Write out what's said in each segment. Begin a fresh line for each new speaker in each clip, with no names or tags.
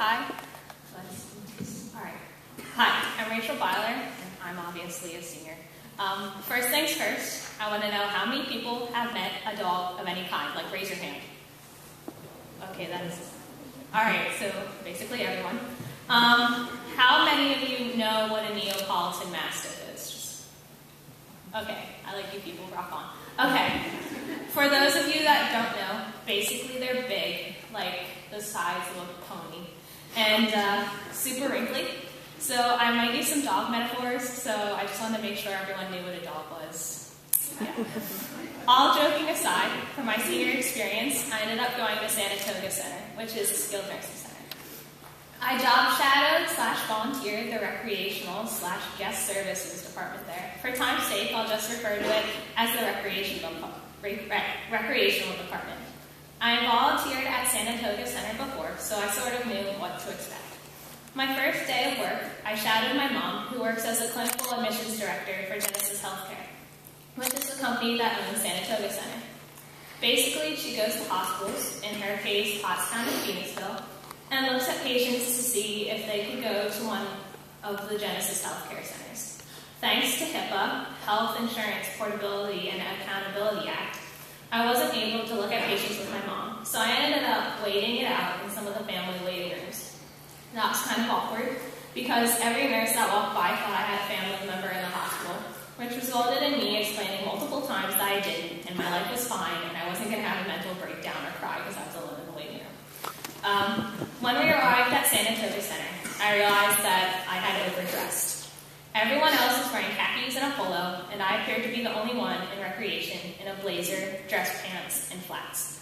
Hi. All right. Hi, I'm Rachel Beiler, and I'm obviously a senior. First things first, I want to know how many people have met a dog of any kind. Like, raise your hand. Okay, that's... All right, so basically everyone. How many of you know what a Neapolitan Mastiff is? Okay, I like you people, rock on. Okay, for those of you that don't know, basically they're big, like the size of a pony, and super wrinkly. So I might use some dog metaphors, so I just wanted to make sure everyone knew what a dog was. Yeah. All joking aside, for my senior experience, I ended up going to Saratoga Center, which is a skilled nursing center. I job shadowed / volunteered the recreational / guest services department there. For time's sake, I'll just refer to it as the recreational department. I volunteered at Saratoga Center before, so I sort of knew what to expect. My first day of work, I shadowed my mom, who works as a clinical admissions director for Genesis Healthcare, which is the company that owns Saratoga Center. Basically, she goes to hospitals, in her case, Pottstown and Phoenixville, and looks at patients to see if they could go to one of the Genesis Healthcare centers. Thanks to HIPAA, Health Insurance Portability and Accountability Act, I wasn't able to look at patients with my mom, so I ended up waiting it out in some of the family waiting rooms. That was kind of awkward, because every nurse that walked by thought I had a family member in the hospital, which resulted in me explaining multiple times that I didn't, and my life was fine, and I wasn't going to have a mental breakdown or cry because I was alone in the waiting room. When we arrived at Saratoga Center, I realized that I had overdressed. Everyone else was wearing khakis and a polo, and I appeared to be the only one in recreation in a blazer, dress pants, and flats.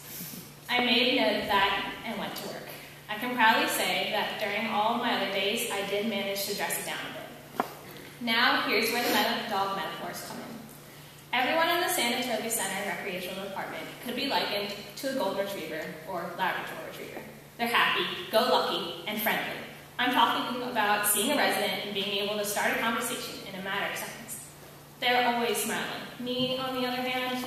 I made note of that and went to work. I can proudly say that during all of my other days, I did manage to dress it down a bit. Now, here's where the dog metaphors come in. Everyone in the Saratoga Center Recreational Department could be likened to a golden retriever or Labrador retriever. They're happy, go-lucky, and friendly. I'm talking about seeing a resident and being able to start a conversation in a matter of seconds. They're always smiling. Me, on the other hand,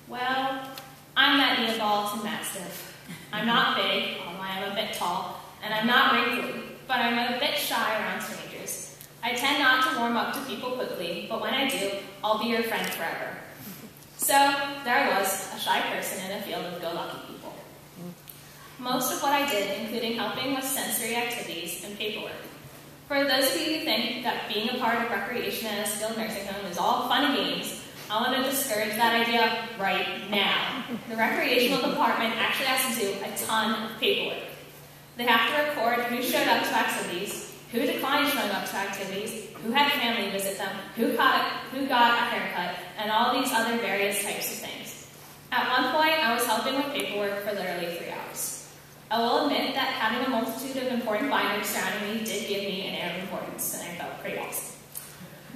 well, I'm that Neapolitan Mastiff. I'm not big, although I am a bit tall, and I'm not wrinkly, but I'm a bit shy around strangers. I tend not to warm up to people quickly, but when I do, I'll be your friend forever. So, there I was, a shy person in a field of go-lucky people. Most of what I did, including helping with sensory activities and paperwork. For those of you who think that being a part of recreation at a skilled nursing home is all fun and games, I want to discourage that idea right now. The recreational department actually has to do a ton of paperwork. They have to record who showed up to activities, who declined showing up to activities, who had family visit them, who got a haircut, and all these other various types of things. At one point, I was helping with paperwork for literally 3 hours. I will admit that having a multitude of important binders surrounding me did give me an air of importance, and I felt pretty awesome.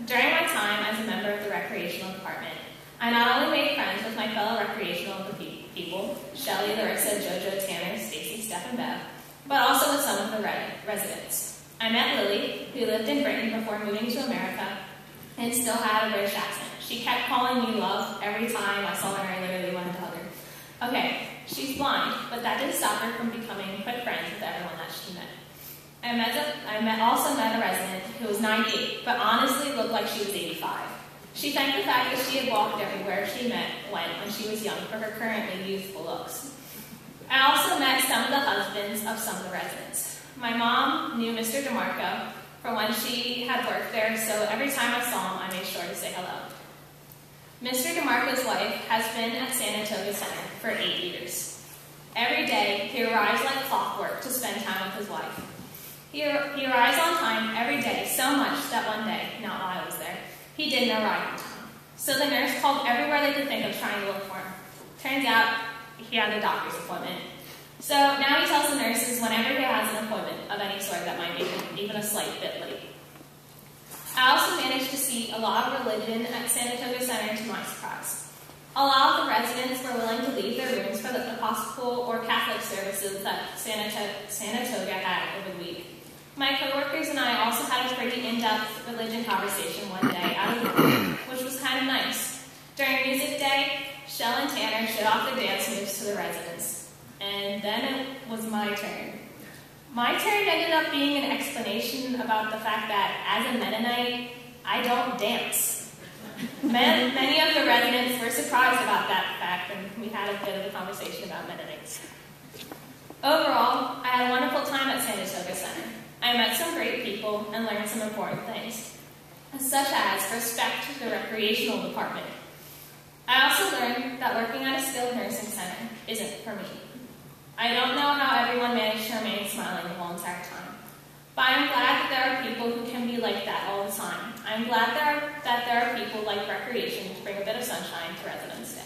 During my time as a member of the recreational department, I not only made friends with my fellow recreational people, Shelly, Larissa, Jojo, Tanner, Stacy, Steph, and Bev, but also with some of the residents. I met Lily, who lived in Britain before moving to America, and still had a British accent. She kept calling me love every time I saw her. I literally wanted to hug her. Okay, she's blind, but that didn't stop her from becoming quick friends with everyone that she met. I also met a resident who was 98, but honestly looked like she was 85. She thanked the fact that she had walked everywhere she went when she was young for her currently youthful looks. I also met some of the husbands of some of the residents. My mom knew Mr. DeMarco from when she had worked there, so every time I saw him, I made sure to say hello. Mr. DeMarco's wife has been at Saratoga Center for 8 years. Every day, he arrives like clockwork to spend time with his wife. He arrives on time every day, so much that one day, not while I was there, he didn't arrive on time. So the nurse called everywhere they could think of trying to look for him. Turns out, he had a doctor's appointment. So now he tells the nurses whenever he has an appointment of any sort that might make him even a slight bit late. I also managed to see a lot of religion at Saratoga Center to my surprise. A lot of the residents were willing to leave their rooms for the Episcopal or Catholic services that Saratoga had over the week. My coworkers and I also had a pretty in-depth religion conversation one day out of the blue, which was kind of nice. During music day, Shell and Tanner showed off their dance moves to the residents. And then it was my turn. My turn ended up being an explanation about the fact that, as a Mennonite, I don't dance. Many of the residents were surprised about that fact, and we had a bit of a conversation about Mennonites. Overall, I had a wonderful time at Saratoga Center. I met some great people and learned some important things, such as respect the recreational department. I also learned that working at a skilled nursing center isn't for me. I don't know how everyone managed to remain smiling the whole entire time, but I'm glad that there are people who can be like that all the time. I'm glad that there are people like recreation to bring a bit of sunshine to Residence Day.